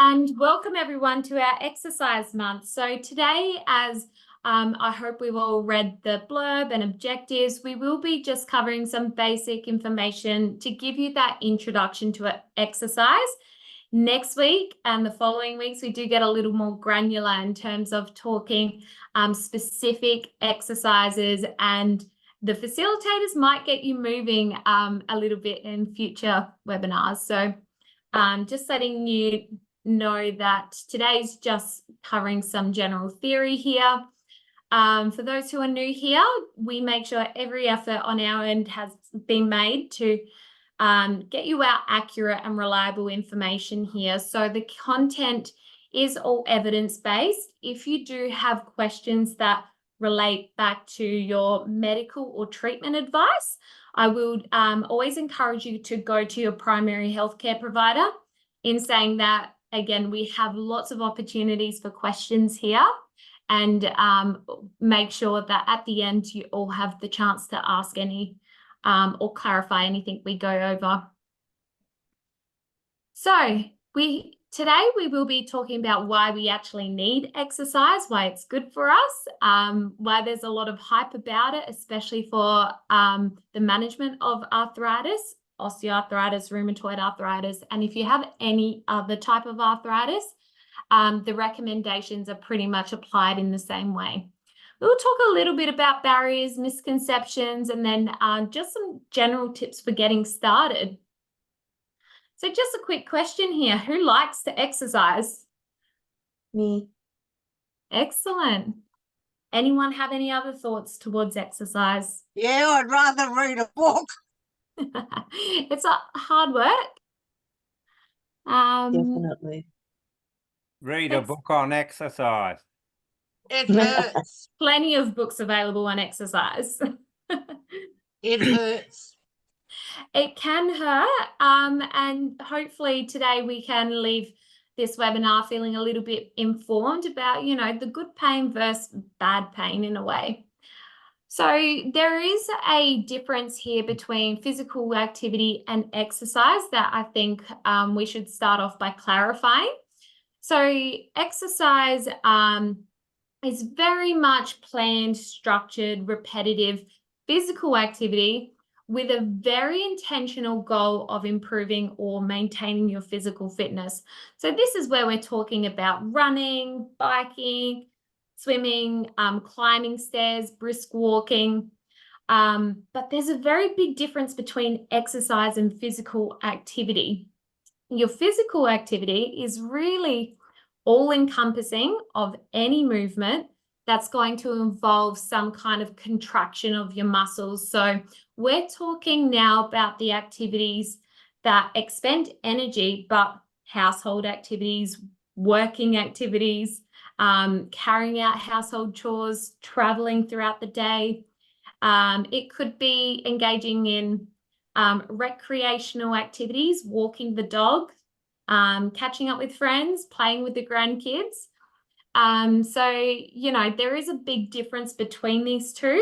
And welcome everyone to our exercise month. So today, as I hope we've all read the blurb and objectives, we will be just covering some basic information to give you that introduction to exercise. Next week and the following weeks, we do get a little more granular in terms of talking specific exercises, and the facilitators might get you moving a little bit in future webinars. So just letting you know that today's just covering some general theory here. For those who are new here, we make sure every effort on our end has been made to get you our accurate and reliable information here. So the content is all evidence-based. If you do have questions that relate back to your medical or treatment advice, I will always encourage you to go to your primary healthcare provider. In saying that, again, we have lots of opportunities for questions here, and make sure that at the end you all have the chance to ask any or clarify anything we go over. So today we will be talking about why we actually need exercise, why it's good for us, why there's a lot of hype about it, especially for the management of arthritis, osteoarthritis, rheumatoid arthritis, and if you have any other type of arthritis, the recommendations are pretty much applied in the same way. We'll talk a little bit about barriers, misconceptions, and then just some general tips for getting started. So just a quick question here. Who likes to exercise? Me. Excellent. Anyone have any other thoughts towards exercise? Yeah, I'd rather read a book. It's a hard work. Definitely. Read a book on exercise. It hurts. Plenty of books available on exercise. It hurts. It can hurt, and hopefully today we can leave this webinar feeling a little bit informed about, you know, the good pain versus bad pain in a way. So there is a difference here between physical activity and exercise that I think we should start off by clarifying. So exercise is very much planned, structured, repetitive physical activity with a very intentional goal of improving or maintaining your physical fitness. So this is where we're talking about running, biking, swimming, climbing stairs, brisk walking. But there's a very big difference between exercise and physical activity. Your physical activity is really all-encompassing of any movement that's going to involve some kind of contraction of your muscles. So we're talking now about the activities that expend energy, but household activities, working activities, carrying out household chores, traveling throughout the day. It could be engaging in recreational activities, walking the dog, catching up with friends, playing with the grandkids. So, you know, there is a big difference between these two,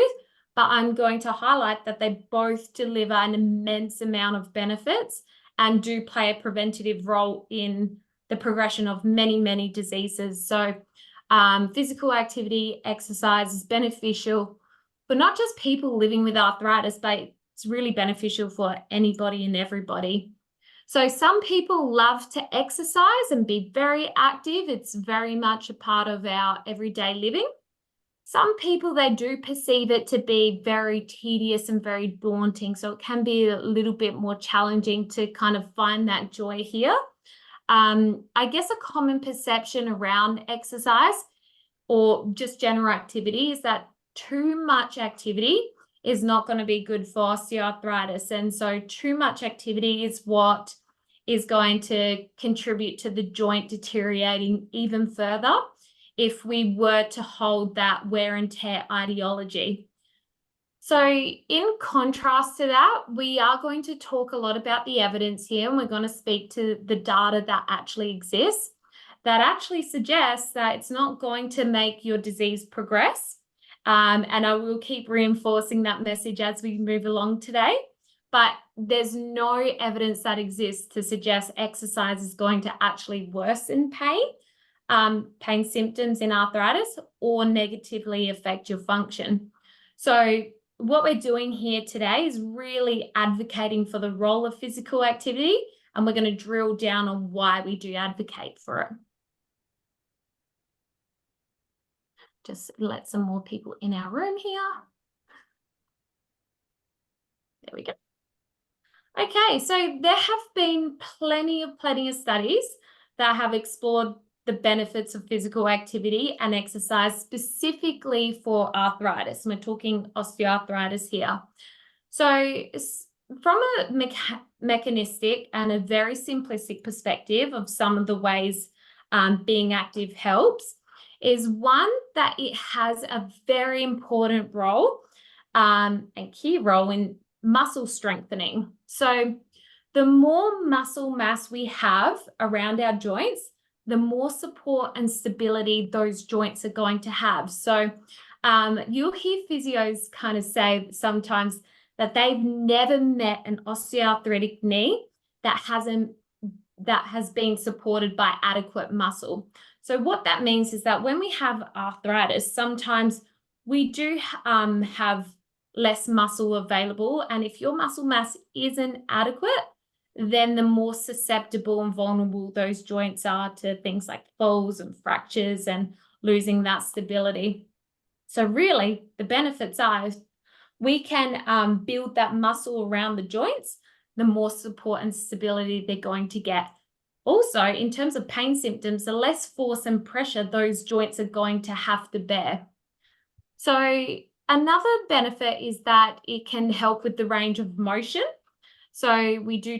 but I'm going to highlight that they both deliver an immense amount of benefits and do play a preventative role in the progression of many, many diseases. So physical activity, exercise is beneficial for not just people living with arthritis, but it's really beneficial for anybody and everybody. So some people love to exercise and be very active. It's very much a part of our everyday living. Some people, they do perceive it to be very tedious and very daunting. So it can be a little bit more challenging to kind of find that joy here. I guess a common perception around exercise or just general activity is that too much activity is not going to be good for osteoarthritis. And so too much activity is what is going to contribute to the joint deteriorating even further if we were to hold that wear and tear ideology. So in contrast to that, we are going to talk a lot about the evidence here, and we're going to speak to the data that actually exists, that actually suggests that it's not going to make your disease progress. And I will keep reinforcing that message as we move along today. but there's no evidence that exists to suggest exercise is going to actually worsen pain symptoms in arthritis or negatively affect your function. So what we're doing here today is really advocating for the role of physical activity, and we're going to drill down on why we do advocate for it. Just let some more people in our room here. There we go. Okay, so there have been plenty of studies that have explored the benefits of physical activity and exercise specifically for arthritis. And we're talking osteoarthritis here. So from a mechanistic and a very simplistic perspective of some of the ways being active helps, is one that it has a very important role and key role in muscle strengthening. So the more muscle mass we have around our joints, the more support and stability those joints are going to have. So you'll hear physios kind of say sometimes that they've never met an osteoarthritic knee that has been supported by adequate muscle. So what that means is that when we have arthritis, sometimes we do have less muscle available. And if your muscle mass isn't adequate, then the more susceptible and vulnerable those joints are to things like falls and fractures and losing that stability. So really, the benefits are we can build that muscle around the joints, the more support and stability they're going to get. Also, in terms of pain symptoms, the less force and pressure those joints are going to have to bear. So another benefit is that it can help with the range of motion. So we do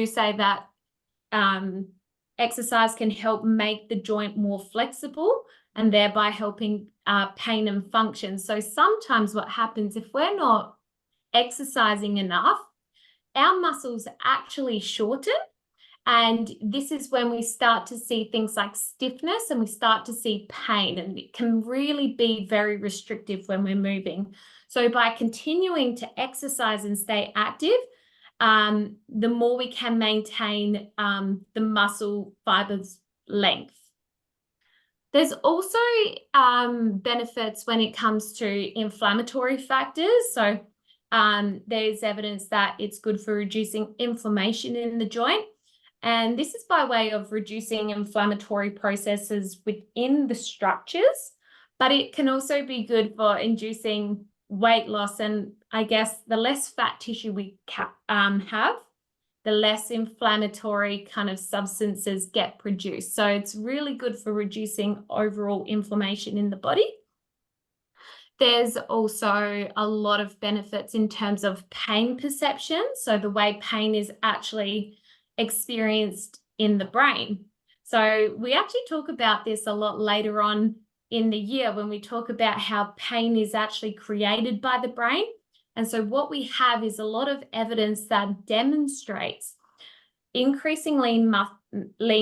say that exercise can help make the joint more flexible and thereby helping pain and function. So sometimes what happens if we're not exercising enough, our muscles actually shorten. And this is when we start to see things like stiffness and we start to see pain, and it can really be very restrictive when we're moving. So by continuing to exercise and stay active, the more we can maintain the muscle fibers length. There's also benefits when it comes to inflammatory factors. So there's evidence that it's good for reducing inflammation in the joint. And this is by way of reducing inflammatory processes within the structures, but it can also be good for inducing weight loss. And I guess the less fat tissue we have, the less inflammatory kind of substances get produced. So it's really good for reducing overall inflammation in the body. There's also a lot of benefits in terms of pain perception. So the way pain is actually experienced in the brain. So we actually talk about this a lot later on in the year when we talk about how pain is actually created by the brain. And so what we have is a lot of evidence that demonstrates increasing lean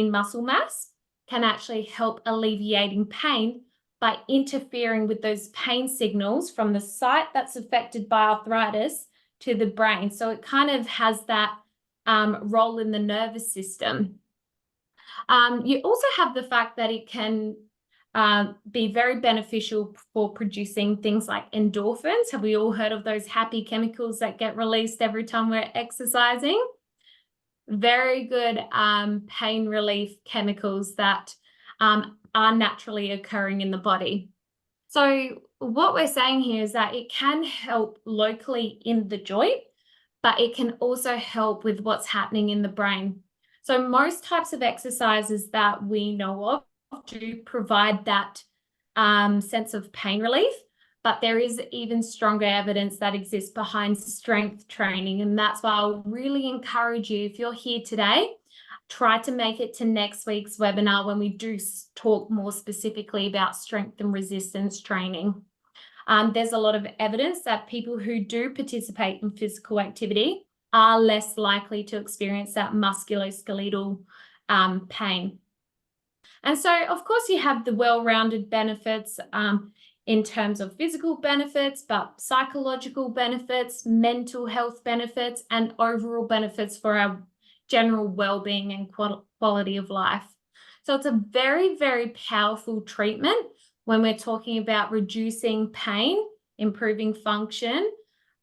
muscle mass can actually help alleviating pain by interfering with those pain signals from the site that's affected by arthritis to the brain. So it kind of has that role in the nervous system. You also have the fact that it can be very beneficial for producing things like endorphins. Have we all heard of those happy chemicals that get released every time we're exercising? Very good pain relief chemicals that are naturally occurring in the body. So what we're saying here is that it can help locally in the joint, but it can also help with what's happening in the brain. So most types of exercises that we know of do provide that sense of pain relief, but there is even stronger evidence that exists behind strength training. And that's why I'll really encourage you, if you're here today, try to make it to next week's webinar when we do talk more specifically about strength and resistance training. There's a lot of evidence that people who do participate in physical activity are less likely to experience that musculoskeletal pain. And so, of course, you have the well-rounded benefits in terms of physical benefits, but psychological benefits, mental health benefits, and overall benefits for our general well-being and quality of life. So it's a very, very powerful treatment when we're talking about reducing pain, improving function,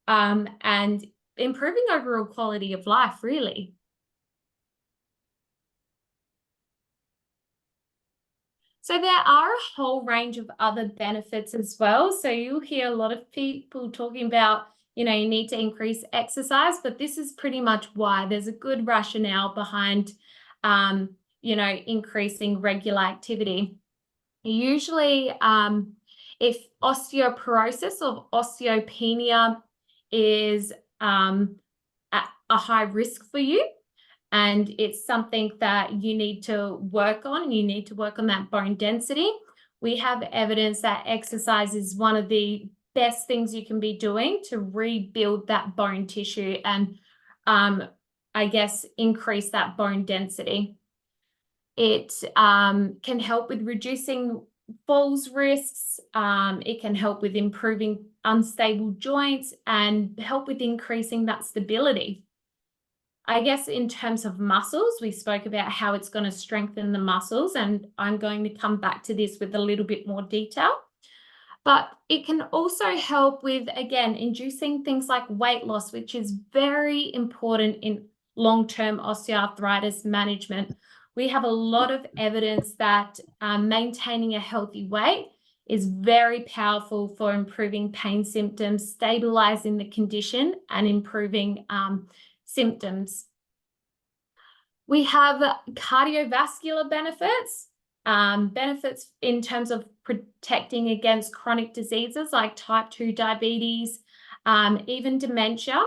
and improving overall quality of life, really. So there are a whole range of other benefits as well. So you'll hear a lot of people talking about, you know, you need to increase exercise, but this is pretty much why. There's a good rationale behind, you know, increasing regular activity. Usually, if osteoporosis or osteopenia is at a high risk for you, and it's something that you need to work on, you need to work on that bone density, we have evidence that exercise is one of the best things you can be doing to rebuild that bone tissue and, I guess, increase that bone density. It can help with reducing falls risks. It can help with improving unstable joints and help with increasing that stability. I guess in terms of muscles, we spoke about how it's going to strengthen the muscles, and I'm going to come back to this with a little bit more detail. But it can also help with, again, inducing things like weight loss, which is very important in long-term osteoarthritis management. We have a lot of evidence that maintaining a healthy weight is very powerful for improving pain symptoms, stabilizing the condition, and improving symptoms. We have cardiovascular benefits, benefits in terms of protecting against chronic diseases like type 2 diabetes, even dementia.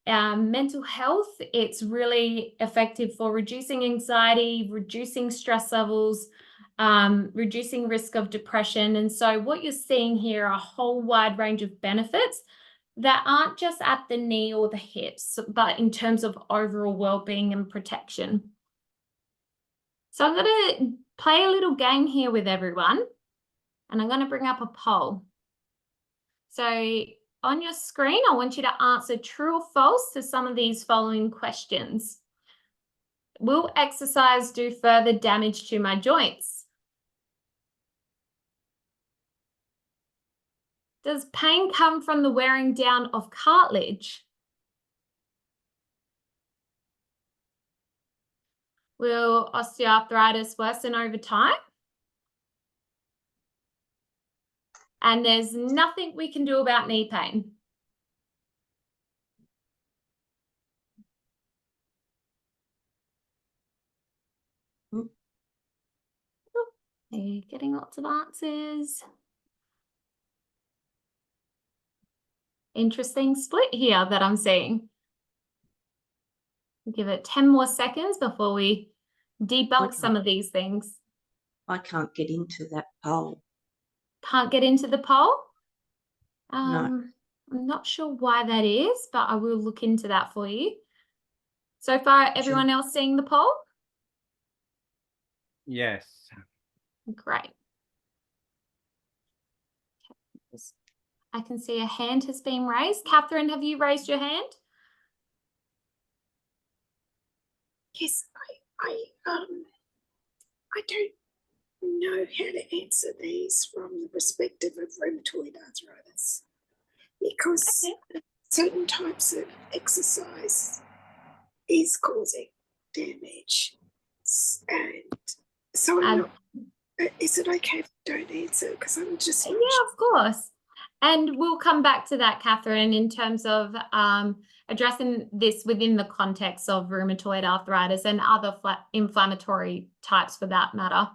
Mental health, it's really effective for reducing anxiety, reducing stress levels, reducing risk of depression. And so what you're seeing here are a whole wide range of benefits that aren't just at the knee or the hips, but in terms of overall well-being and protection. So I'm going to play a little game here with everyone, and I'm going to bring up a poll. So on your screen, I want you to answer true or false to some of these following questions. Will exercise do further damage to my joints? Does pain come from the wearing down of cartilage? Will osteoarthritis worsen over time? And there's nothing we can do about knee pain. You're getting lots of answers. Interesting split here that I'm seeing. Give it 10 more seconds before we debunk some of these things. I can't get into that poll. Can't get into the poll? No. I'm not sure why that is, but I will look into that for you. So far, everyone else seeing the poll? Yes. Great. I can see a hand has been raised. Catherine, have you raised your hand? Yes, I don't know how to answer these from the perspective of rheumatoid arthritis, because certain types of exercise is causing damage, and so I'm not, is it okay if I don't answer? Because I'm just yeah, of course. And we'll come back to that, Catherine, in terms of addressing this within the context of rheumatoid arthritis and other inflammatory types for that matter.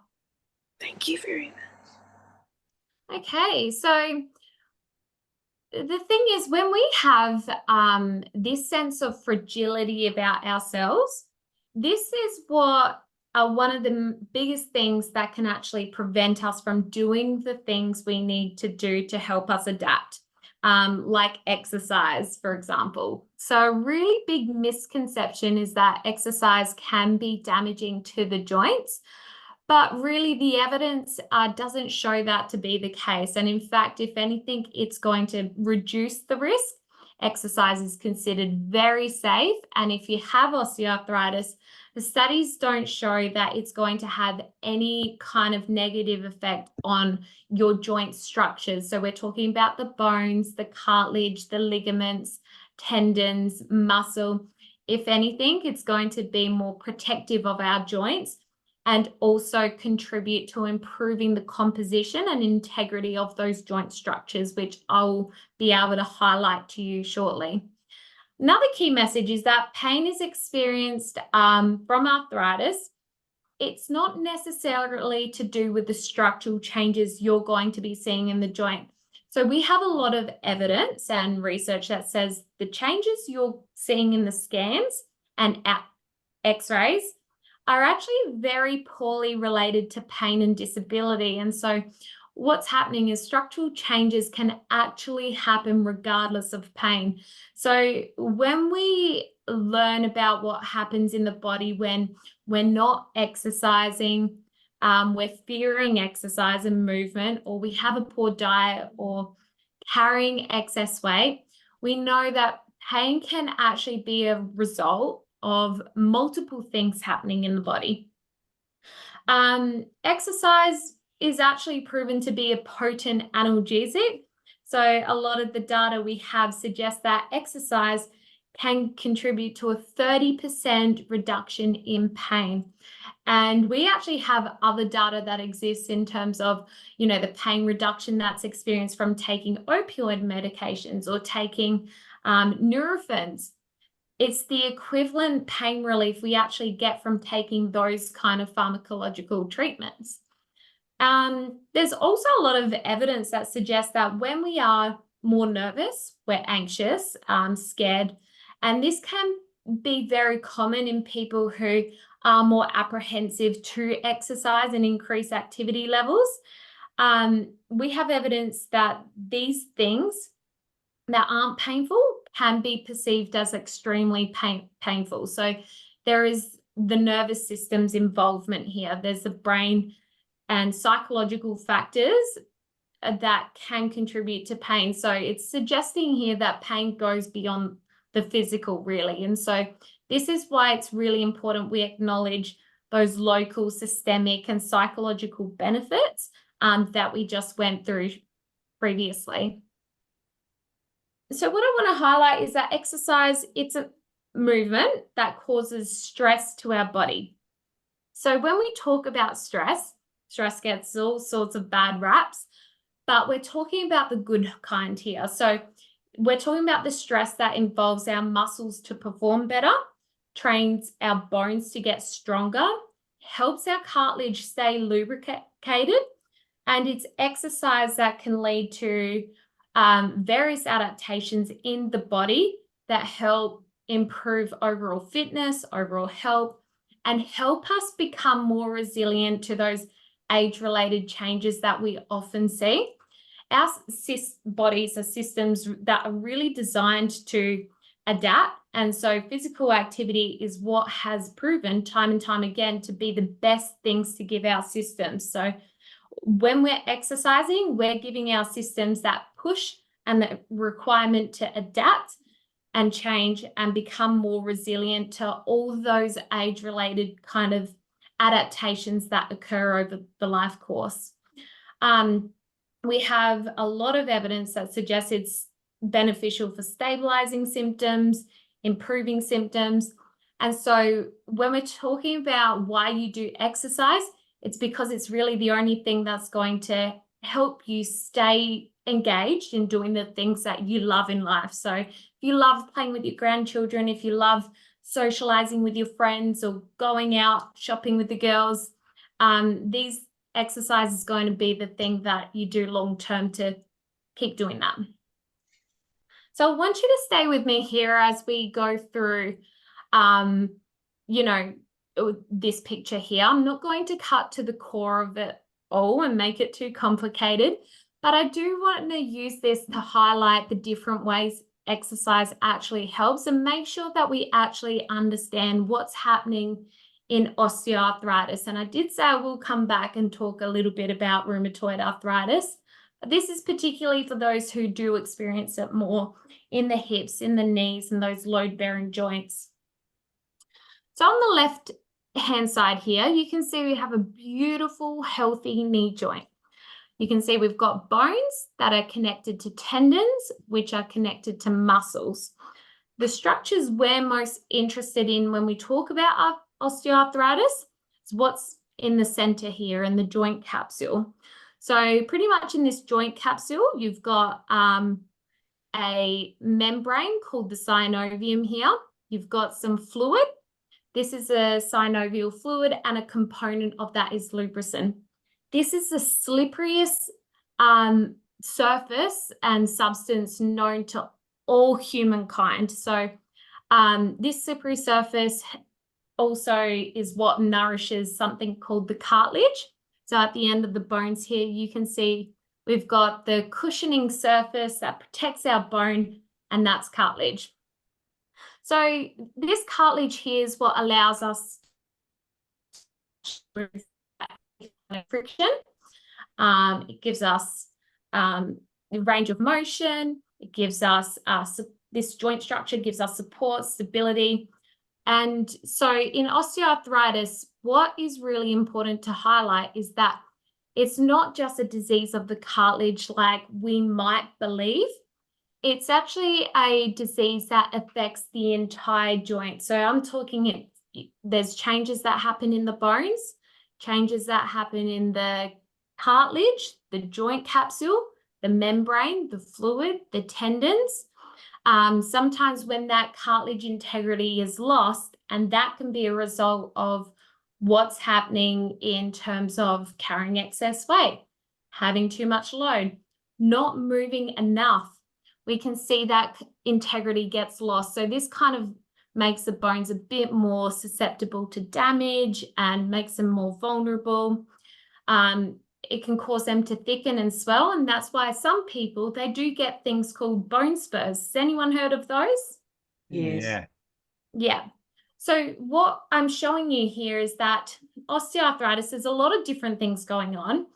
Thank you very much. Okay, so the thing is, when we have this sense of fragility about ourselves, this is what one of the biggest things that can actually prevent us from doing the things we need to do to help us adapt, like exercise, for example. So a really big misconception is that exercise can be damaging to the joints, But really, the evidence doesn't show that to be the case. And in fact, if anything, it's going to reduce the risk. Exercise is considered very safe. And if you have osteoarthritis, the studies don't show that it's going to have any kind of negative effect on your joint structures. So we're talking about the bones, the cartilage, the ligaments, tendons, muscle. If anything, it's going to be more protective of our joints and also contribute to improving the composition and integrity of those joint structures, which I'll be able to highlight to you shortly. Another key message is that pain is experienced from arthritis. It's not necessarily to do with the structural changes you're going to be seeing in the joint. So we have a lot of evidence and research that says the changes you're seeing in the scans and x-rays are actually very poorly related to pain and disability. And so what's happening is structural changes can actually happen regardless of pain. So when we learn about what happens in the body when we're not exercising, we're fearing exercise and movement, or we have a poor diet or carrying excess weight, we know that pain can actually be a result of multiple things happening in the body. Exercise is actually proven to be a potent analgesic. So a lot of the data we have suggests that exercise can contribute to a 30% reduction in pain. And we actually have other data that exists in terms of, you know, the pain reduction that's experienced from taking opioid medications or taking Nurophens. It's the equivalent pain relief we actually get from taking those kind of pharmacological treatments. There's also a lot of evidence that suggests that when we are more nervous, we're anxious, scared, and this can be very common in people who are more apprehensive to exercise and increase activity levels. We have evidence that these things that aren't painful can be perceived as extremely painful. So there is the nervous system's involvement here. There's the brain and psychological factors that can contribute to pain. So it's suggesting here that pain goes beyond the physical, really. And so this is why it's really important we acknowledge those local systemic and psychological benefits that we just went through previously. So what I want to highlight is that exercise, it's a movement that causes stress to our body. So when we talk about stress gets all sorts of bad raps, but we're talking about the good kind here. So we're talking about the stress that involves our muscles to perform better, trains our bones to get stronger, helps our cartilage stay lubricated, and it's exercise that can lead to various adaptations in the body that help improve overall fitness, overall health, and help us become more resilient to those age-related changes that we often see. Our bodies are systems that are really designed to adapt. And so physical activity is what has proven time and time again to be the best things to give our systems. So when we're exercising, we're giving our systems that push and the requirement to adapt and change and become more resilient to all those age-related kind of adaptations that occur over the life course. We have a lot of evidence that suggests it's beneficial for stabilizing symptoms, improving symptoms. And so when we're talking about why you do exercise, it's because it's really the only thing that's going to help you stay engaged in doing the things that you love in life. So if you love playing with your grandchildren, if you love socializing with your friends or going out shopping with the girls, these exercise is going to be the thing that you do long term to keep doing that. So I want you to stay with me here as we go through, you know, this picture here. I'm not going to cut to the core of it all and make it too complicated, but I do want to use this to highlight the different ways exercise actually helps and make sure that we actually understand what's happening in osteoarthritis. And I did say I will come back and talk a little bit about rheumatoid arthritis. But this is particularly for those who do experience it more in the hips, in the knees, and those load-bearing joints. So on the left-hand side here, you can see we have a beautiful, healthy knee joint. You can see we've got bones that are connected to tendons, which are connected to muscles. The structures we're most interested in when we talk about our osteoarthritis is what's in the center here in the joint capsule. So pretty much in this joint capsule, you've got a membrane called the synovium here. You've got some fluid. This is a synovial fluid, and a component of that is lubricant. This is the slipperiest surface and substance known to all humankind. So this slippery surface also is what nourishes something called the cartilage. So at the end of the bones here, you can see we've got the cushioning surface that protects our bone, and that's cartilage. So this cartilage here is what allows us friction. It gives us range of motion. It gives us this joint structure gives us support, stability. And so in osteoarthritis, what is really important to highlight is that it's not just a disease of the cartilage like we might believe. It's actually a disease that affects the entire joint. So I'm talking there's changes that happen in the bones, changes that happen in the cartilage, the joint capsule, the membrane, the fluid, the tendons. Sometimes when that cartilage integrity is lost, and that can be a result of what's happening in terms of carrying excess weight, having too much load, not moving enough, we can see that integrity gets lost. So this kind of makes the bones a bit more susceptible to damage and makes them more vulnerable. It can cause them to thicken and swell, and that's why some people, they do get things called bone spurs. Has anyone heard of those? Yes. Yeah. Yeah. So what I'm showing you here is that osteoarthritis, there's a lot of different things going on,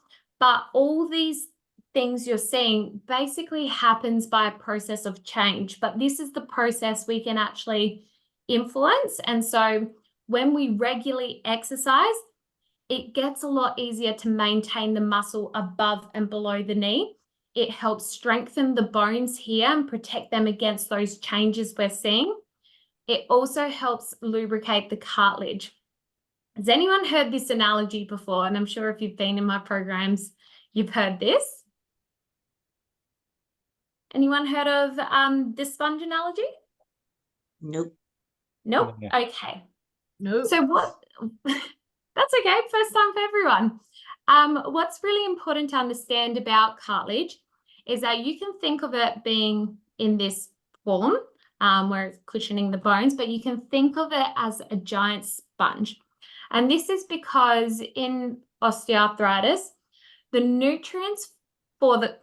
but all these things you're seeing basically happens by a process of change. But this is the process we can actually influence. And so when we regularly exercise, it gets a lot easier to maintain the muscle above and below the knee. It helps strengthen the bones here and protect them against those changes we're seeing. It also helps lubricate the cartilage. Has anyone heard this analogy before? And I'm sure if you've been in my programs, you've heard this. Anyone heard of the sponge analogy? Nope. Nope. Yeah. Okay. No. So what, that's okay, first time for everyone. What's really important to understand about cartilage is that you can think of it being in this form where it's cushioning the bones, but you can think of it as a giant sponge. And this is because in osteoarthritis, the nutrients for the,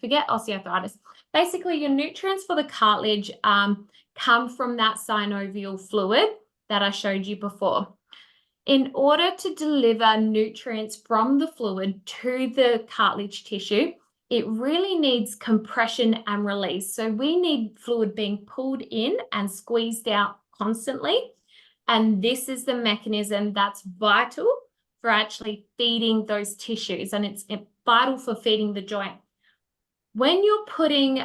forget osteoarthritis. Basically, your nutrients for the cartilage come from that synovial fluid that I showed you before. In order to deliver nutrients from the fluid to the cartilage tissue, it really needs compression and release. So we need fluid being pulled in and squeezed out constantly. And this is the mechanism that's vital for actually feeding those tissues. And it's vital for feeding the joint. When you're putting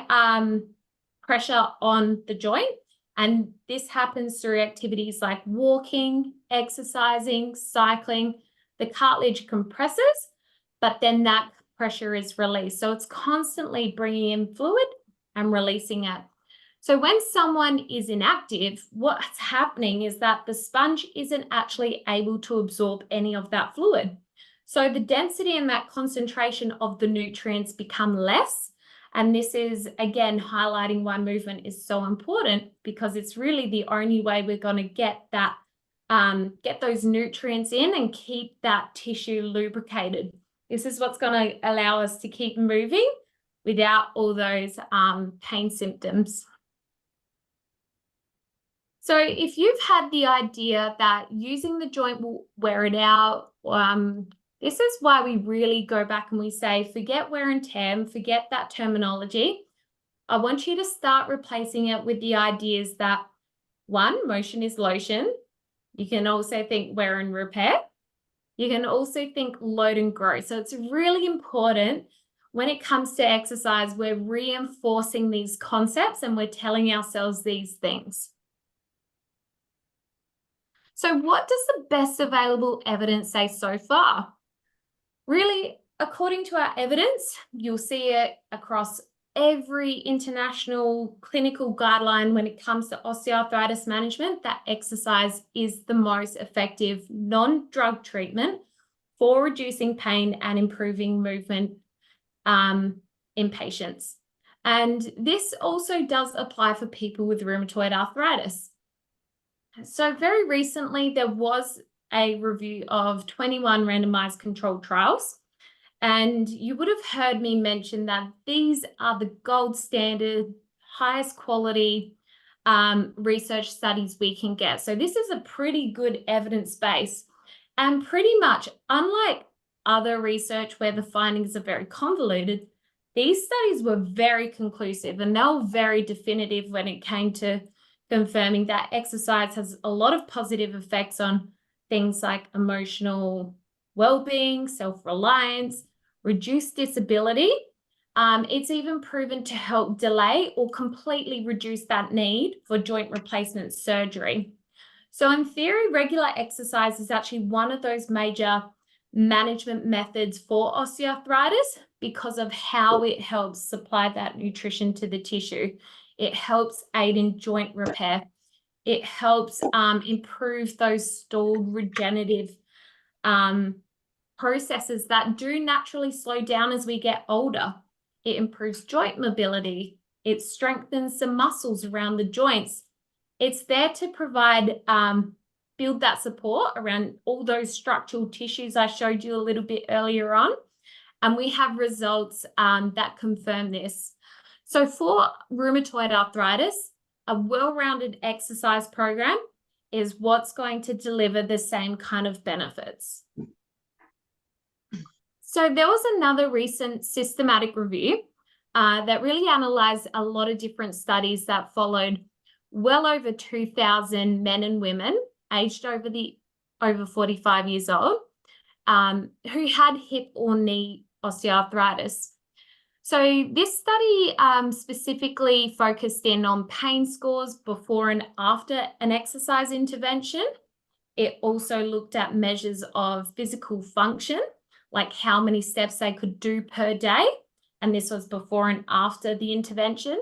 pressure on the joint, and this happens through activities like walking, exercising, cycling, the cartilage compresses, but then that pressure is released. So it's constantly bringing in fluid and releasing it. So when someone is inactive, what's happening is that the sponge isn't actually able to absorb any of that fluid. So the density and that concentration of the nutrients become less. And this is, again, highlighting why movement is so important, because it's really the only way we're going to get that, get those nutrients in and keep that tissue lubricated. This is what's going to allow us to keep moving without all those pain symptoms. So if you've had the idea that using the joint will wear it out, this is why we really go back and we say, forget wear and tear and forget that terminology. I want you to start replacing it with the ideas that, one, motion is lotion. You can also think wear and repair. You can also think load and grow. So it's really important when it comes to exercise, we're reinforcing these concepts and we're telling ourselves these things. So what does the best available evidence say so far? Really, according to our evidence, you'll see it across every international clinical guideline when it comes to osteoarthritis management, that exercise is the most effective non-drug treatment for reducing pain and improving movement in patients. And this also does apply for people with rheumatoid arthritis. So very recently, there was a review of 21 randomized controlled trials. And you would have heard me mention that these are the gold standard, highest quality research studies we can get. So this is a pretty good evidence base. And pretty much, unlike other research where the findings are very convoluted, these studies were very conclusive and they were very definitive when it came to confirming that exercise has a lot of positive effects on things like emotional well-being, self-reliance, reduced disability. It's even proven to help delay or completely reduce that need for joint replacement surgery. So in theory, regular exercise is actually one of those major management methods for osteoarthritis because of how it helps supply that nutrition to the tissue. It helps aid in joint repair. It helps improve those stalled regenerative processes that do naturally slow down as we get older. It improves joint mobility. It strengthens the muscles around the joints. It's there to provide, build that support around all those structural tissues I showed you a little bit earlier on. And we have results that confirm this. So for rheumatoid arthritis, a well-rounded exercise program is what's going to deliver the same kind of benefits. So there was another recent systematic review that really analyzed a lot of different studies that followed well over 2,000 men and women aged over 45 years old who had hip or knee osteoarthritis. So this study specifically focused in on pain scores before and after an exercise intervention. It also looked at measures of physical function, like how many steps they could do per day. And this was before and after the intervention.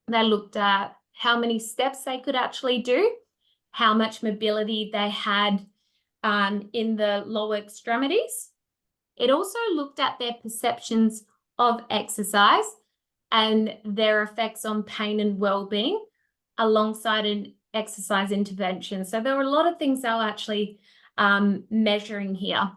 They looked at how many steps they could actually do, how much mobility they had in the lower extremities. It also looked at their perceptions of exercise and their effects on pain and well-being alongside an exercise intervention. So there were a lot of things they were actually measuring here.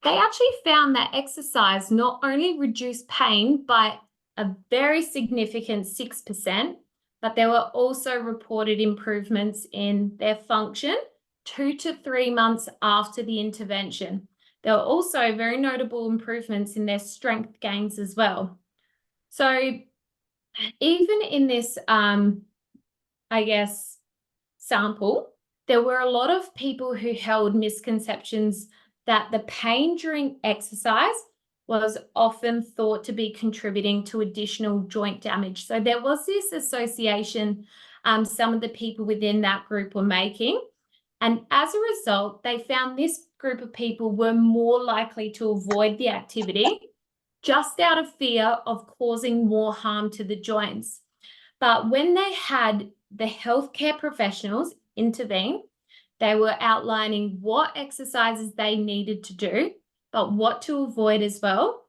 They actually found that exercise not only reduced pain by a very significant 6%, but there were also reported improvements in their function 2 to 3 months after the intervention. There were also very notable improvements in their strength gains as well. So even in this, I guess, sample, there were a lot of people who held misconceptions that the pain during exercise was often thought to be contributing to additional joint damage. So there was this association some of the people within that group were making. And as a result, they found this group of people were more likely to avoid the activity just out of fear of causing more harm to the joints. But when they had the healthcare professionals intervene, they were outlining what exercises they needed to do, but what to avoid as well.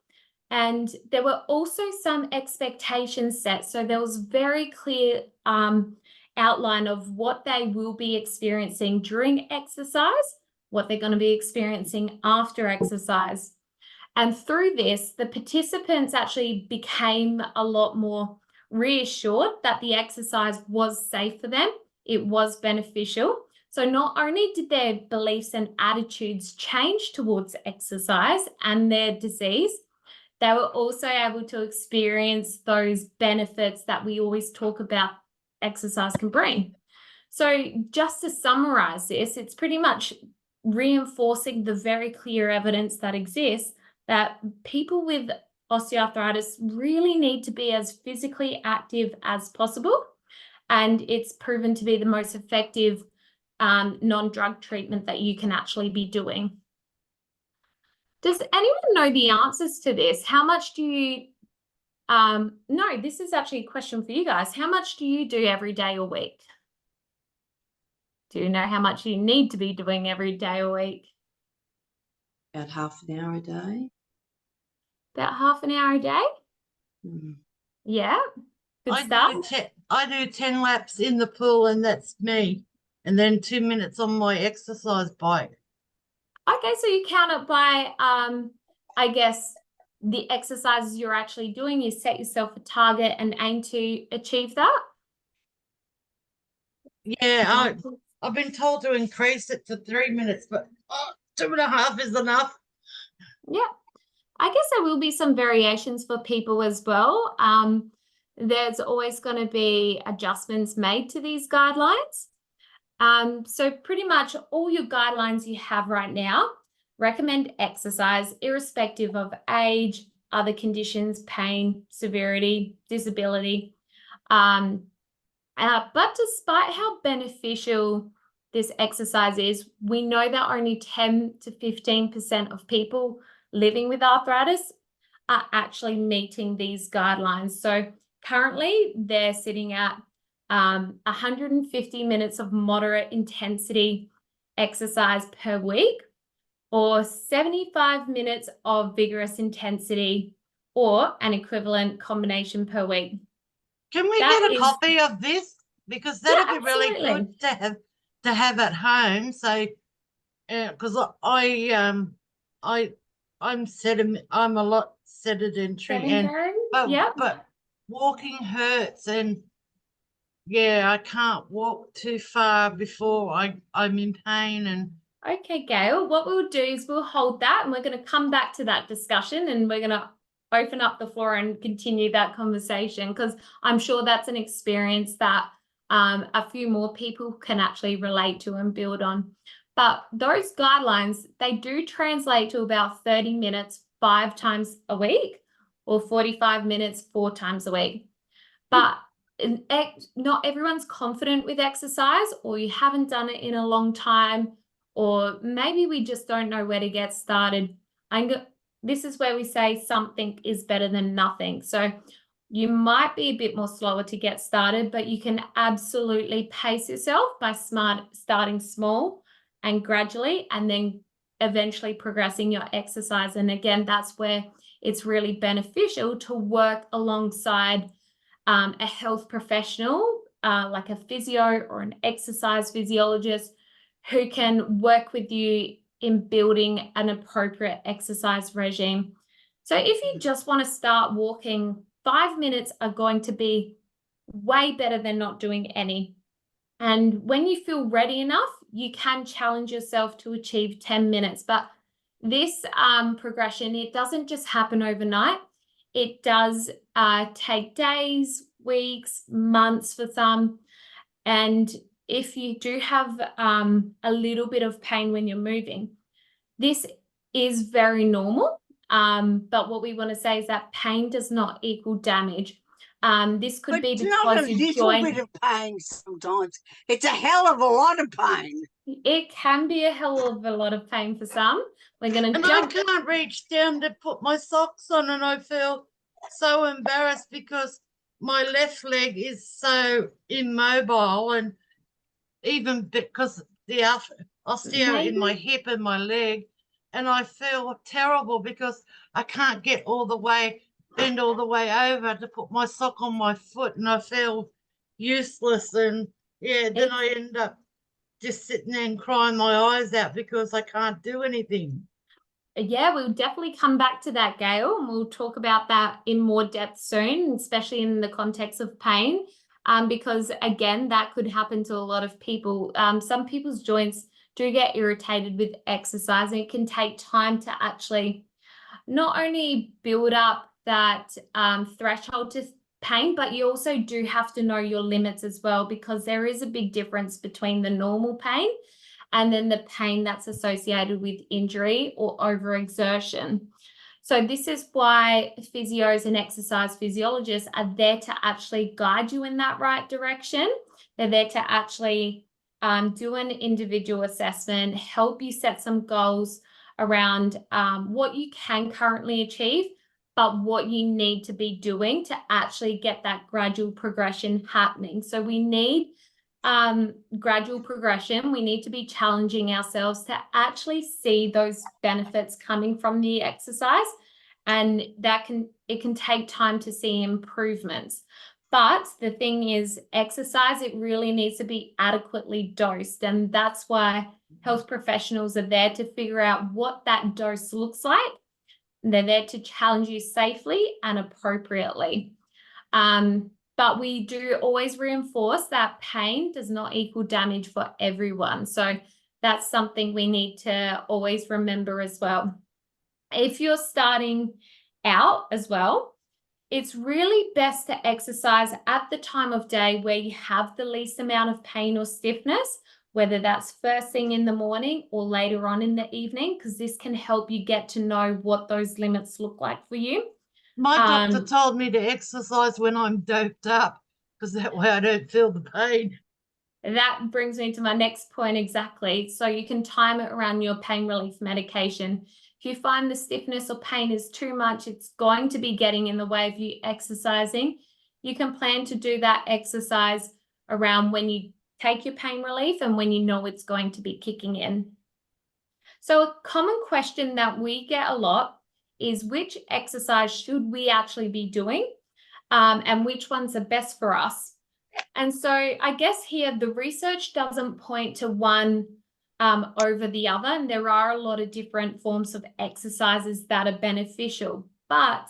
And there were also some expectations set. So there was very clear outline of what they will be experiencing during exercise, what they're going to be experiencing after exercise. And through this, the participants actually became a lot more reassured that the exercise was safe for them it was beneficial. So not only did their beliefs and attitudes change towards exercise and their disease, they were also able to experience those benefits that we always talk about exercise can bring. So just to summarize this, it's pretty much reinforcing the very clear evidence that exists that people with osteoarthritis really need to be as physically active as possible. And it's proven to be the most effective non-drug treatment that you can actually be doing. Does anyone know the answers to this? How much do you, no, this is actually a question for you guys. How much do you do every day or week? Do you know how much you need to be doing every day or week? About half an hour a day. About half an hour a day? Mm. Yeah, good stuff. I do 10 laps in the pool, and that's me. And then 2 minutes on my exercise bike. Okay, so you count it by, I guess, the exercises you're actually doing. You set yourself a target and aim to achieve that. Yeah, I've been told to increase it to 3 minutes, but 2.5 is enough. Yeah, I guess there will be some variations for people as well. There's always going to be adjustments made to these guidelines. So pretty much all your guidelines you have right now recommend exercise irrespective of age, other conditions, pain, severity, disability. But despite how beneficial this exercise is, we know that only 10 to 15% of people living with arthritis are actually meeting these guidelines. So currently they're sitting at 150 minutes of moderate intensity exercise per week, or 75 minutes of vigorous intensity, or an equivalent combination per week. Can we get a copy of this? Because that'd be really good to have at home. So, because I'm a lot sedentary, but walking hurts, and yeah, I can't walk too far before I'm in pain. And okay, Gail, what we'll do is we'll hold that, and we're going to come back to that discussion, and we're going to open up the floor and continue that conversation, because I'm sure that's an experience that a few more people can actually relate to and build on. But those guidelines, they do translate to about 30 minutes 5 times a week, or 45 minutes 4 times a week. But not everyone's confident with exercise, or you haven't done it in a long time, or maybe we just don't know where to get started. This is where we say something is better than nothing. So you might be a bit more slower to get started, but you can absolutely pace yourself by starting small and gradually, and then eventually progressing your exercise. And again, that's where it's really beneficial to work alongside a health professional, like a physio or an exercise physiologist, who can work with you in building an appropriate exercise regime. So if you just want to start walking, 5 minutes are going to be way better than not doing any. And when you feel ready enough, you can challenge yourself to achieve 10 minutes. But this progression, it doesn't just happen overnight. It does take days, weeks, months for some. And if you do have a little bit of pain when you're moving, this is very normal. But what we want to say is that pain does not equal damage. This could be because you join. It's not a little bit of pain sometimes. It's a hell of a lot of pain. It can be a hell of a lot of pain for some. We're going to jump. I can't reach down to put my socks on, and I feel so embarrassed because my left leg is so immobile, and even because the osteo in my hip and my leg, and I feel terrible because I can't get bend all the way over to put my sock on my foot, and I feel useless. And then I end up just sitting there and crying my eyes out because I can't do anything. Yeah, we'll definitely come back to that, Gail, and we'll talk about that in more depth soon, especially in the context of pain. because again, that could happen to a lot of people. Some people's joints do get irritated with exercise, and it can take time to actually not only build up that threshold to pain, but you also do have to know your limits as well, because there is a big difference between the normal pain and then the pain that's associated with injury or overexertion. So this is why physios and exercise physiologists are there to actually guide you in that right direction. They're there to actually do an individual assessment, help you set some goals around what you can currently achieve, but what you need to be doing to actually get that gradual progression happening. So we need gradual progression. We need to be challenging ourselves to actually see those benefits coming from the exercise, and it can take time to see improvements. But the thing is, exercise, it really needs to be adequately dosed, and that's why health professionals are there to figure out what that dose looks like. They're there to challenge you safely and appropriately. But we do always reinforce that pain does not equal damage for everyone. So that's something we need to always remember as well. If you're starting out as well, it's really best to exercise at the time of day where you have the least amount of pain or stiffness, whether that's first thing in the morning or later on in the evening, because this can help you get to know what those limits look like for you. My doctor told me to exercise when I'm doped up, because that way I don't feel the pain. That brings me to my next point exactly. So you can time it around your pain relief medication. If you find the stiffness or pain is too much, it's going to be getting in the way of you exercising. You can plan to do that exercise around when you take your pain relief and when you know it's going to be kicking in. So a common question that we get a lot is, which exercise should we actually be doing, and which ones are best for us? And so I guess here the research doesn't point to one over the other, and there are a lot of different forms of exercises that are beneficial, but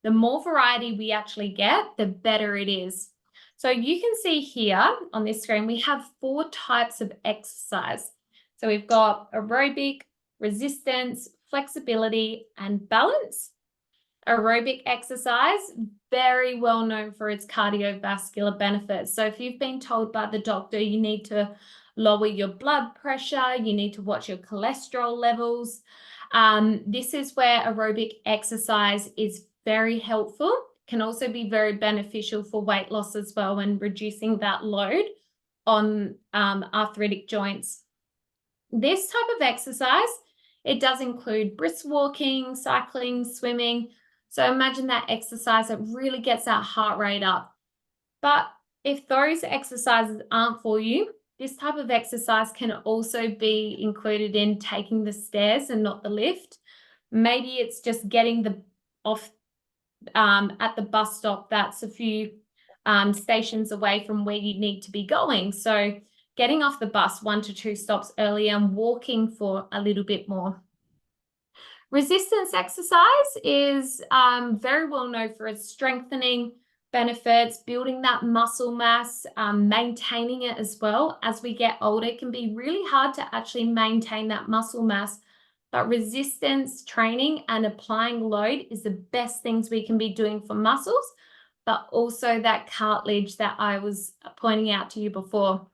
the more variety we actually get, the better it is. So you can see here on this screen, we have 4 types of exercise. So we've got aerobic, resistance, flexibility, and balance. Aerobic exercise, very well known for its cardiovascular benefits. So if you've been told by the doctor you need to lower your blood pressure, you need to watch your cholesterol levels, this is where aerobic exercise is very helpful. Can also be very beneficial for weight loss as well, and reducing that load on arthritic joints. This type of exercise, it does include brisk walking, cycling, swimming. So imagine that exercise that really gets that heart rate up. But if those exercises aren't for you, this type of exercise can also be included in taking the stairs and not the lift. Maybe it's just getting off at the bus stop that's a few stations away from where you need to be going. So getting off the bus 1 to 2 stops earlier and walking for a little bit more. Resistance exercise is very well known for its strengthening benefits, building that muscle mass, maintaining it as well. As we get older, it can be really hard to actually maintain that muscle mass, but resistance training and applying load is the best things we can be doing for muscles, but also that cartilage that I was pointing out to you before.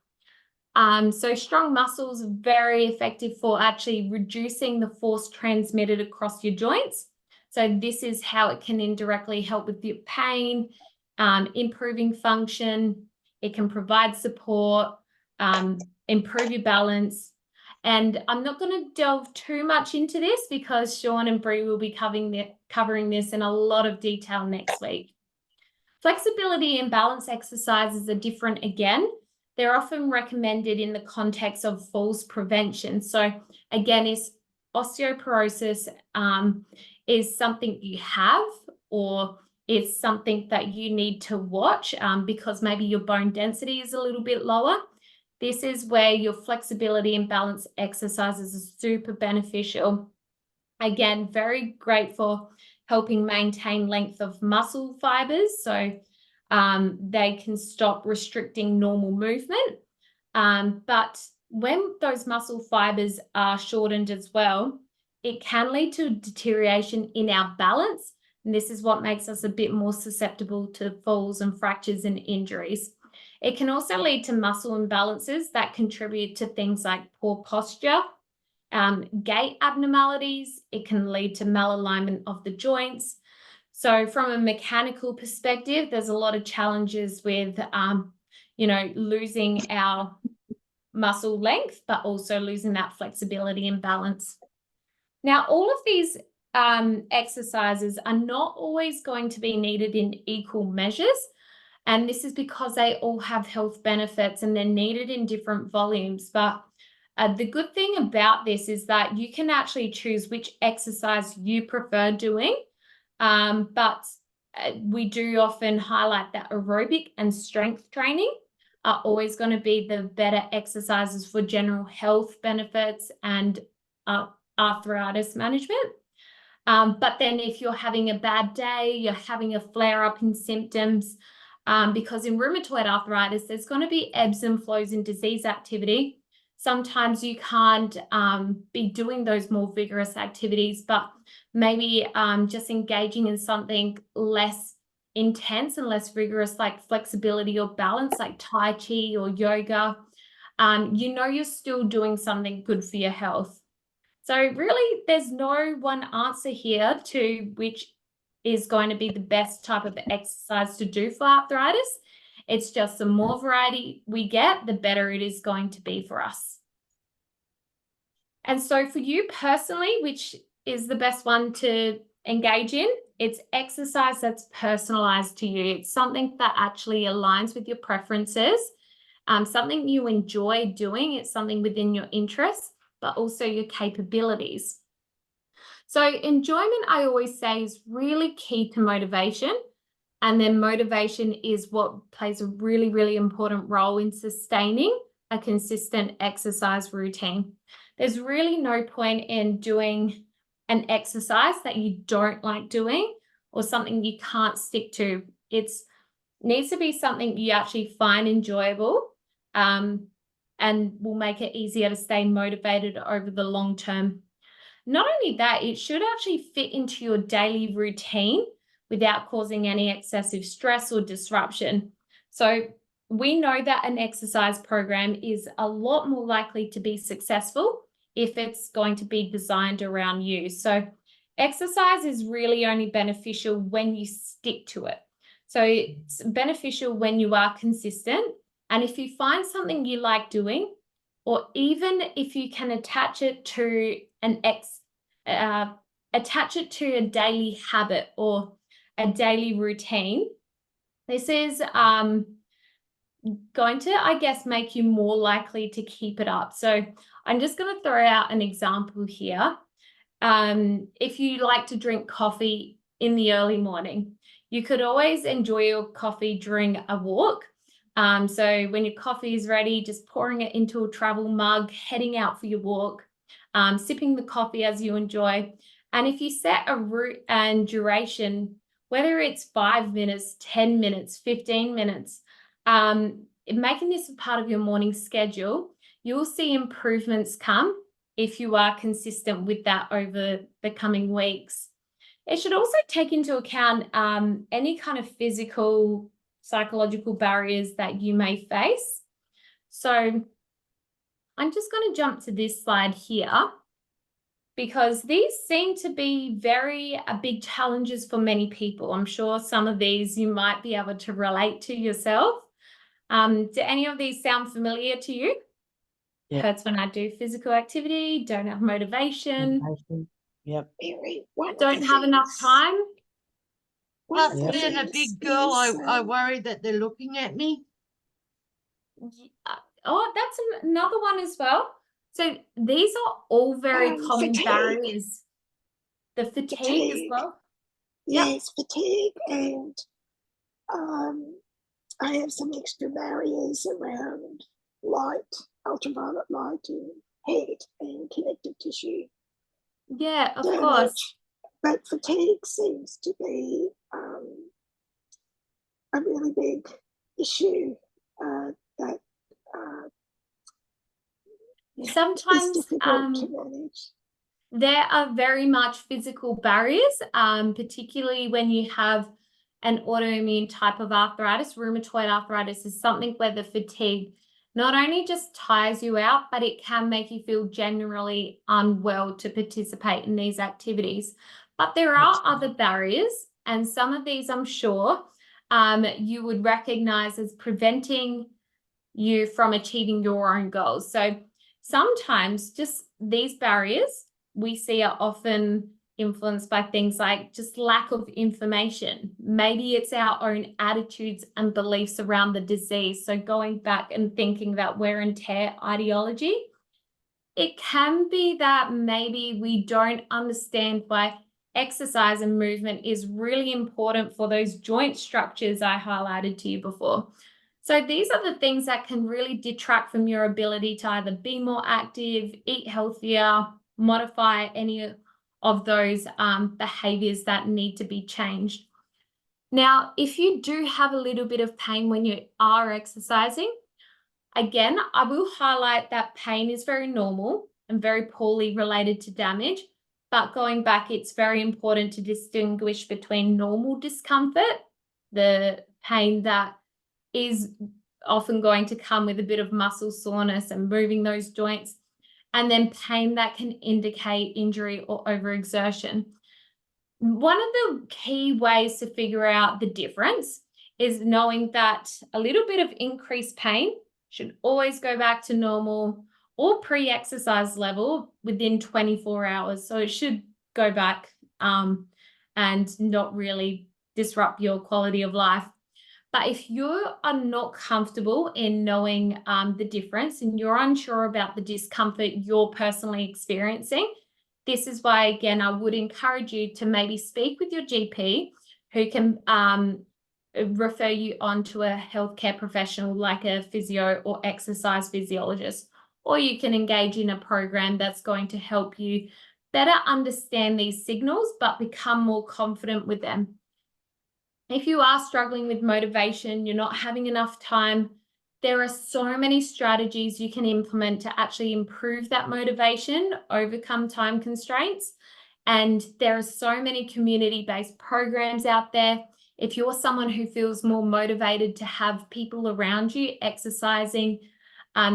So strong muscles are very effective for actually reducing the force transmitted across your joints. So this is how it can indirectly help with your pain, improving function. It can provide support, improve your balance. And I'm not going to delve too much into this because Sean and Bree will be covering this in a lot of detail next week. Flexibility and balance exercises are different again. They're often recommended in the context of falls prevention. So again, is osteoporosis is something you have, or it's something that you need to watch because maybe your bone density is a little bit lower. This is where your flexibility and balance exercises are super beneficial. Again, very great for helping maintain length of muscle fibers. So They can stop restricting normal movement. But when those muscle fibers are shortened as well, it can lead to deterioration in our balance. And this is what makes us a bit more susceptible to falls and fractures and injuries. It can also lead to muscle imbalances that contribute to things like poor posture, gait abnormalities. It can lead to malalignment of the joints. So from a mechanical perspective, there's a lot of challenges with, losing our muscle length, but also losing that flexibility and balance. Now, all of these exercises are not always going to be needed in equal measures. And this is because they all have health benefits and they're needed in different volumes. But the good thing about this is that you can actually choose which exercise you prefer doing. But we do often highlight that aerobic and strength training are always going to be the better exercises for general health benefits and arthritis management. But then if you're having a bad day, you're having a flare-up in symptoms, because in rheumatoid arthritis, there's going to be ebbs and flows in disease activity. Sometimes you can't be doing those more vigorous activities, but maybe just engaging in something less intense and less rigorous, like flexibility or balance, like Tai Chi or yoga, you're still doing something good for your health. So really, there's no one answer here to which is going to be the best type of exercise to do for arthritis. It's just the more variety we get, the better it is going to be for us. And so for you personally, which is the best one to engage in, it's exercise that's personalized to you. It's something that actually aligns with your preferences, something you enjoy doing. It's something within your interests, but also your capabilities. So enjoyment, I always say, is really key to motivation. And then motivation is what plays a really, really important role in sustaining a consistent exercise routine. There's really no point in doing an exercise that you don't like doing or something you can't stick to. It needs to be something you actually find enjoyable, and will make it easier to stay motivated over the long term. Not only that, it should actually fit into your daily routine without causing any excessive stress or disruption. So we know that an exercise program is a lot more likely to be successful if it's going to be designed around you. So exercise is really only beneficial when you stick to it. So it's beneficial when you are consistent. And if you find something you like doing, or even if you can attach it to a daily habit or a daily routine, this is going to, I guess, make you more likely to keep it up. So I'm just going to throw out an example here. If you like to drink coffee in the early morning, you could always enjoy your coffee during a walk. So when your coffee is ready, just pouring it into a travel mug, heading out for your walk, sipping the coffee as you enjoy. And if you set a route and duration, whether it's 5 minutes, 10 minutes, 15 minutes, making this a part of your morning schedule, you'll see improvements come if you are consistent with that over the coming weeks. It should also take into account any kind of physical, psychological barriers that you may face. So I'm just going to jump to this slide here, because these seem to be very big challenges for many people. I'm sure some of these you might be able to relate to yourself. Do any of these sound familiar to you? Yeah. Hurts when I do physical activity, don't have motivation, Yep. Mary, one of don't the have enough things- time. one of Plus, the being a things big girl, is, I worry that they're looking at me. Oh, that's another one as well. So these are all very common fatigue. barriers. The fatigue as well. Yep. Yes, fatigue, and I have some extra barriers around light, ultraviolet light in head and connective tissue Yeah, of damage. course. But fatigue seems to be a really big issue that is Sometimes difficult to manage. there are very much physical barriers, particularly when you have an autoimmune type of arthritis. Rheumatoid arthritis is something where the fatigue not only just tires you out, but it can make you feel generally unwell to participate in these activities. But there are other barriers, and some of these I'm sure you would recognize as preventing you from achieving your own goals. So sometimes just these barriers we see are often influenced by things like just lack of information. Maybe it's our own attitudes and beliefs around the disease. So going back and thinking that wear and tear ideology, it can be that maybe we don't understand why exercise and movement is really important for those joint structures I highlighted to you before. So these are the things that can really detract from your ability to either be more active, eat healthier, modify any of those behaviors that need to be changed. Now, if you do have a little bit of pain when you are exercising, again, I will highlight that pain is very normal and very poorly related to damage. But going back, it's very important to distinguish between normal discomfort, the pain that is often going to come with a bit of muscle soreness and moving those joints, and then pain that can indicate injury or overexertion. One of the key ways to figure out the difference is knowing that a little bit of increased pain should always go back to normal or pre-exercise level within 24 hours. So it should go back and not really disrupt your quality of life. But if you are not comfortable in knowing the difference and you're unsure about the discomfort you're personally experiencing, this is why, again, I would encourage you to maybe speak with your GP who can refer you on to a healthcare professional like a physio or exercise physiologist, or you can engage in a program that's going to help you better understand these signals but become more confident with them. If you are struggling with motivation, you're not having enough time, there are so many strategies you can implement to actually improve that motivation, overcome time constraints. And there are so many community-based programs out there. If you're someone who feels more motivated to have people around you exercising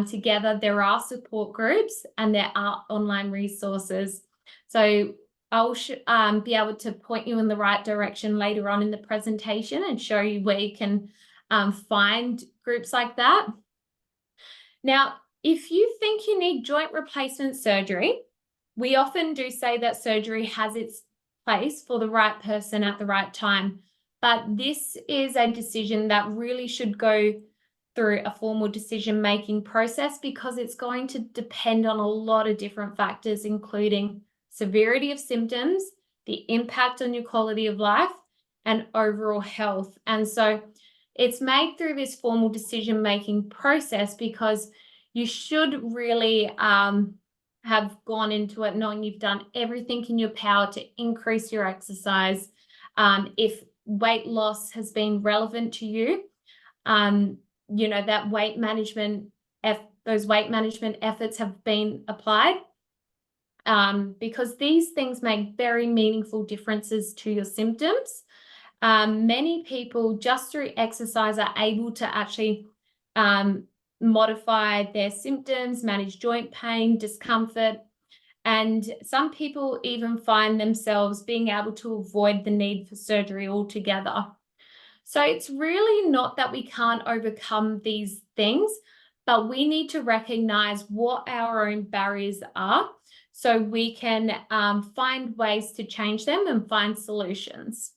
together, there are support groups and there are online resources. So I'll be able to point you in the right direction later on in the presentation and show you where you can find groups like that. Now, if you think you need joint replacement surgery, we often do say that surgery has its place for the right person at the right time. But this is a decision that really should go through a formal decision-making process because it's going to depend on a lot of different factors, including severity of symptoms, the impact on your quality of life, and overall health. And so it's made through this formal decision-making process because you should really have gone into it knowing you've done everything in your power to increase your exercise. If weight loss has been relevant to you, you know, that weight management, those weight management efforts have been applied. Because these things make very meaningful differences to your symptoms. Many people just through exercise are able to actually modify their symptoms, manage joint pain, discomfort, and some people even find themselves being able to avoid the need for surgery altogether. So it's really not that we can't overcome these things, but we need to recognize what our own barriers are so we can find ways to change them and find solutions.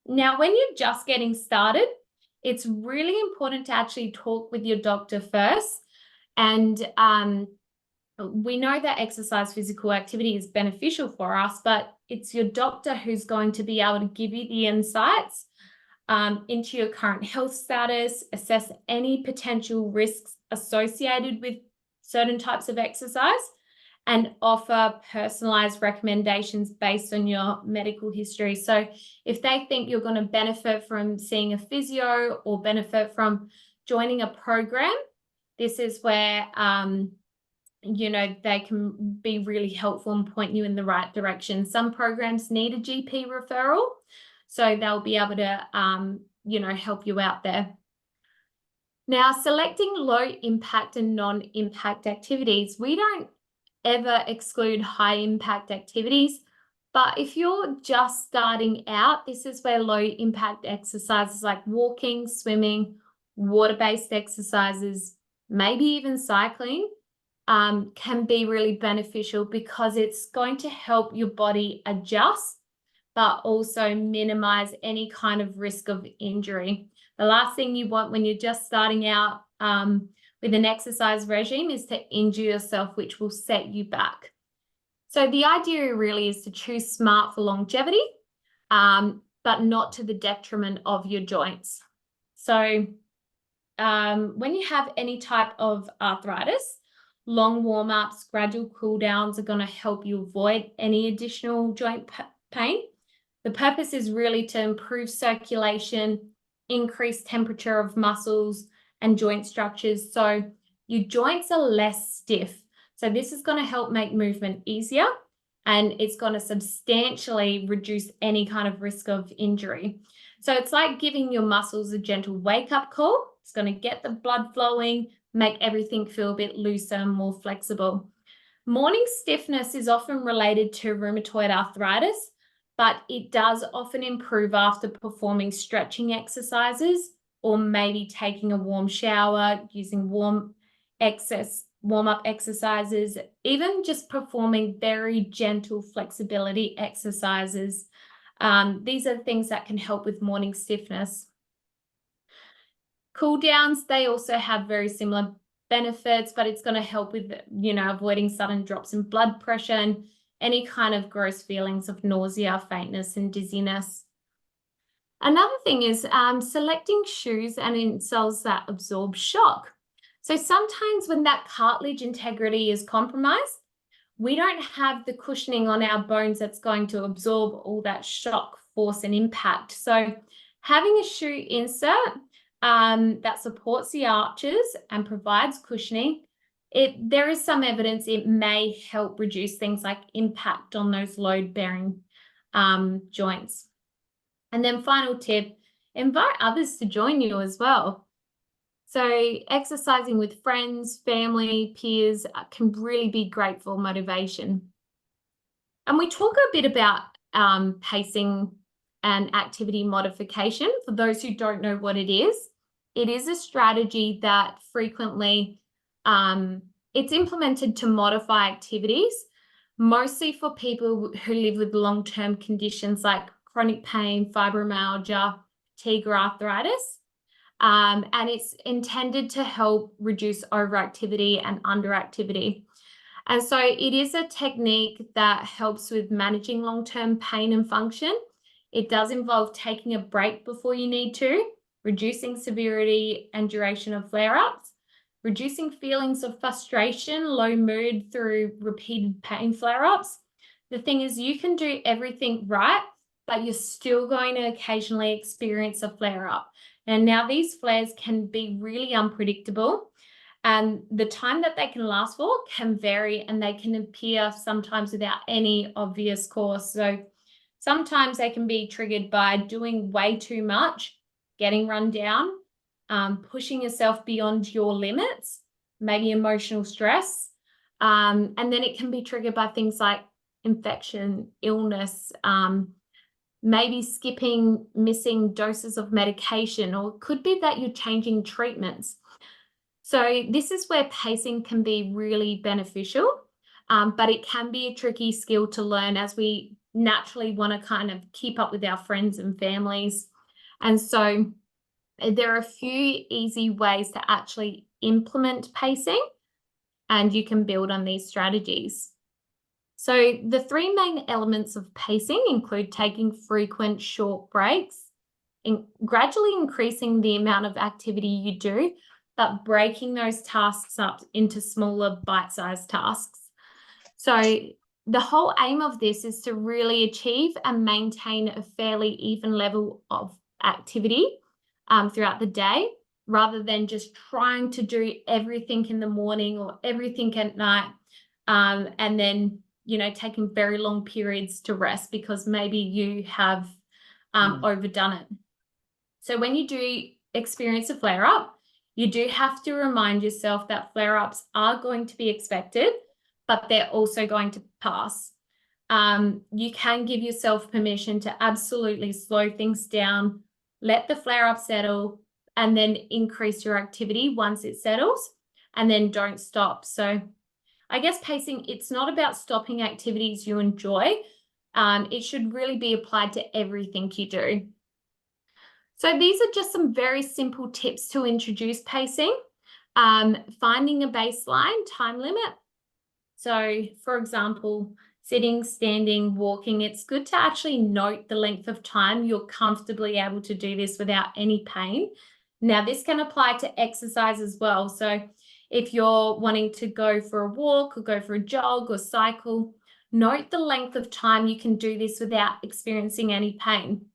Now, when you're just getting started, it's really important to actually talk with your doctor first. And we know that exercise, physical activity is beneficial for us, but it's your doctor who's going to be able to give you the insights into your current health status, assess any potential risks associated with certain types of exercise, and offer personalized recommendations based on your medical history. So if they think you're going to benefit from seeing a physio or benefit from joining a program, this is where, you know, they can be really helpful and point you in the right direction. Some programs need a GP referral, so they'll be able to, you know, help you out there. Now, selecting low impact and non-impact activities. We don't ever exclude high impact activities, but if you're just starting out, this is where low impact exercises like walking, swimming, water-based exercises, maybe even cycling, can be really beneficial because it's going to help your body adjust, but also minimize any kind of risk of injury. The last thing you want when you're just starting out with an exercise regime is to injure yourself, which will set you back. So the idea really is to choose smart for longevity, but not to the detriment of your joints. So when you have any type of arthritis, long warm-ups, gradual cool-downs are going to help you avoid any additional joint pain. The purpose is really to improve circulation, increase temperature of muscles and joint structures, so your joints are less stiff. So this is going to help make movement easier, and it's going to substantially reduce any kind of risk of injury. So it's like giving your muscles a gentle wake-up call. It's going to get the blood flowing, make everything feel a bit looser and more flexible. Morning stiffness is often related to rheumatoid arthritis, but it does often improve after performing stretching exercises or maybe taking a warm shower, using warm-up exercises, even just performing very gentle flexibility exercises. These are things that can help with morning stiffness. Cool downs, they also have very similar benefits, but it's going to help with, you know, avoiding sudden drops in blood pressure and any kind of gross feelings of nausea, faintness, and dizziness. Another thing is selecting shoes and insoles that absorb shock. So sometimes when that cartilage integrity is compromised, we don't have the cushioning on our bones that's going to absorb all that shock, force, and impact. So having a shoe insert that supports the arches and provides cushioning, there is some evidence it may help reduce things like impact on those load-bearing joints. And then final tip, invite others to join you as well. So exercising with friends, family, peers can really be great for motivation. And we talk a bit about pacing and activity modification. For those who don't know what it is a strategy that frequently it's implemented to modify activities, mostly for people who live with long-term conditions like chronic pain, fibromyalgia, fatigue, or arthritis. And it's intended to help reduce overactivity and underactivity. And so it is a technique that helps with managing long-term pain and function. It does involve taking a break before you need to, reducing severity and duration of flare-ups, reducing feelings of frustration, low mood through repeated pain flare-ups. The thing is, you can do everything right, but you're still going to occasionally experience a flare-up. And now these flares can be really unpredictable, and the time that they can last for can vary, and they can appear sometimes without any obvious cause. So sometimes they can be triggered by doing way too much, getting run down, pushing yourself beyond your limits, maybe emotional stress. And then it can be triggered by things like infection, illness, maybe skipping, missing doses of medication, or it could be that you're changing treatments. So this is where pacing can be really beneficial, but it can be a tricky skill to learn, as we naturally want to kind of keep up with our friends and families. And so there are a few easy ways to actually implement pacing, and you can build on these strategies. So the three main elements of pacing include taking frequent short breaks, gradually increasing the amount of activity you do, but breaking those tasks up into smaller bite-sized tasks. So the whole aim of this is to really achieve and maintain a fairly even level of activity throughout the day, rather than just trying to do everything in the morning or everything at night, and then, taking very long periods to rest because maybe you have overdone it. So when you do experience a flare-up, you do have to remind yourself that flare-ups are going to be expected, but they're also going to pass. You can give yourself permission to absolutely slow things down, let the flare-up settle, and then increase your activity once it settles, and then don't stop. So I guess pacing, it's not about stopping activities you enjoy. It should really be applied to everything you do. So these are just some very simple tips to introduce pacing. Finding a baseline time limit. So for example, sitting, standing, walking, it's good to actually note the length of time you're comfortably able to do this without any pain. Now, this can apply to exercise as well. So if you're wanting to go for a walk or go for a jog or cycle, note the length of time you can do this without experiencing any pain.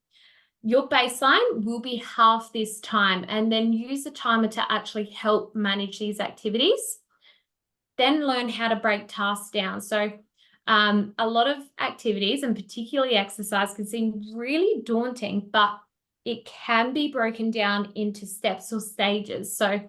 Your baseline will be half this time, and then use a timer to actually help manage these activities. Then learn how to break tasks down. So a lot of activities, and particularly exercise, can seem really daunting, but it can be broken down into steps or stages. So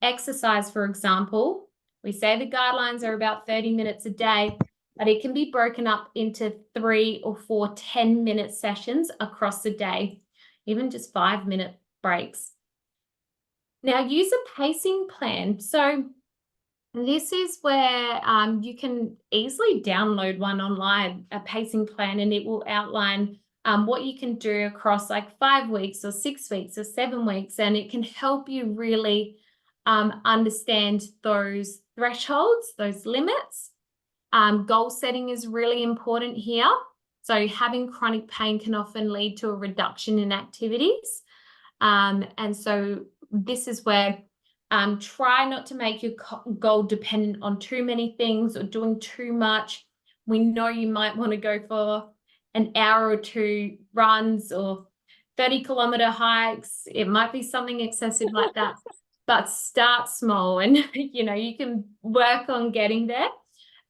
exercise, for example, we say the guidelines are about 30 minutes a day, but it can be broken up into 3 or 4 10-minute sessions across the day, even just 5-minute breaks. Now, use a pacing plan. So this is where you can easily download one online, a pacing plan, and it will outline what you can do across like 5 weeks or 6 weeks or 7 weeks, and it can help you really understand those thresholds, those limits. Goal setting is really important here. So having chronic pain can often lead to a reduction in activities. And so this is where try not to make your goal dependent on too many things or doing too much. We know you might want to go for an hour or 2 runs or 30-kilometer hikes. It might be something excessive like that, but start small and, you can work on getting there.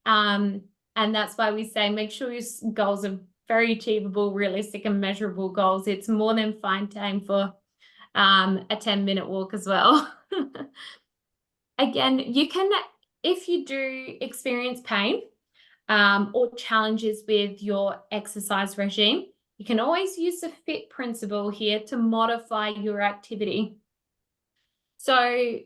And that's why we say make sure your goals are very achievable, realistic, and measurable goals. It's more than fine to aim for a 10-minute walk as well. Again, you can, if you do experience pain or challenges with your exercise regime, you can always use the FIT principle here to modify your activity. So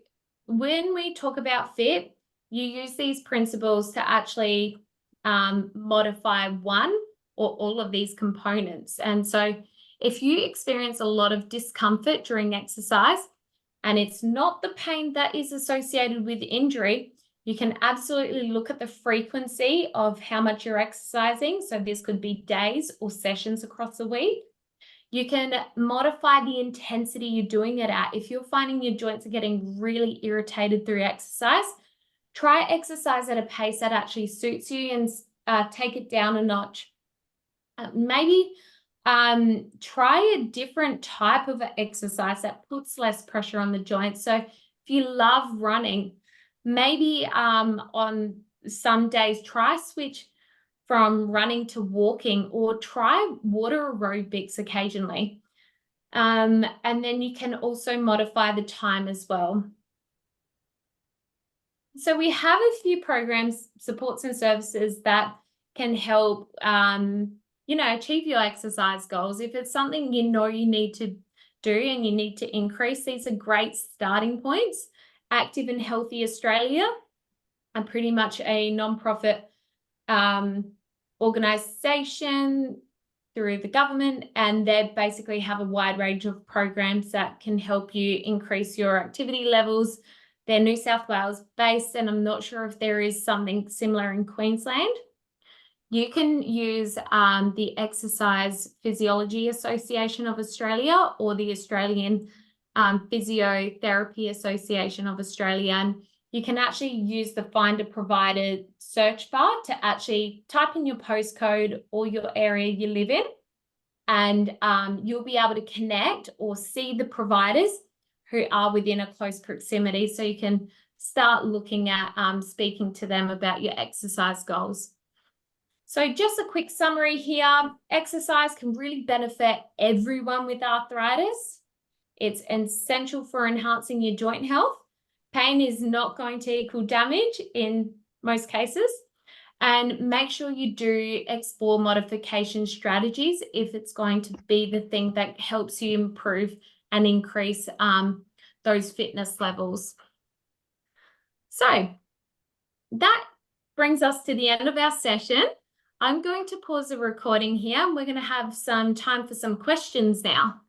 when we talk about FIT, you use these principles to actually modify one or all of these components. And so if you experience a lot of discomfort during exercise, and it's not the pain that is associated with injury, you can absolutely look at the frequency of how much you're exercising. So this could be days or sessions across the week. You can modify the intensity you're doing it at. If you're finding your joints are getting really irritated through exercise, try exercise at a pace that actually suits you and take it down a notch. Maybe try a different type of exercise that puts less pressure on the joints. So if you love running, maybe on some days try switch from running to walking, or try water aerobics occasionally. And then you can also modify the time as well. So we have a few programs, supports and services that can help achieve your exercise goals. If it's something you need to do and you need to increase, these are great starting points. Active and Healthy Australia are pretty much a non-profit organisation through the government, and they basically have a wide range of programs that can help you increase your activity levels. They're New South Wales based, and I'm not sure if there is something similar in Queensland. You can use the Exercise Physiology Association of Australia or the Australian Physiotherapy Association of Australia. And you can actually use the Find a Provider search bar to actually type in your postcode or your area you live in, and you'll be able to connect or see the providers who are within a close proximity, so you can start looking at speaking to them about your exercise goals. So just a quick summary here. Exercise can really benefit everyone with arthritis. It's essential for enhancing your joint health. Pain is not going to equal damage in most cases. And make sure you do explore modification strategies if it's going to be the thing that helps you improve and increase those fitness levels. So that brings us to the end of our session. I'm going to pause the recording here, and we're going to have some time for some questions now.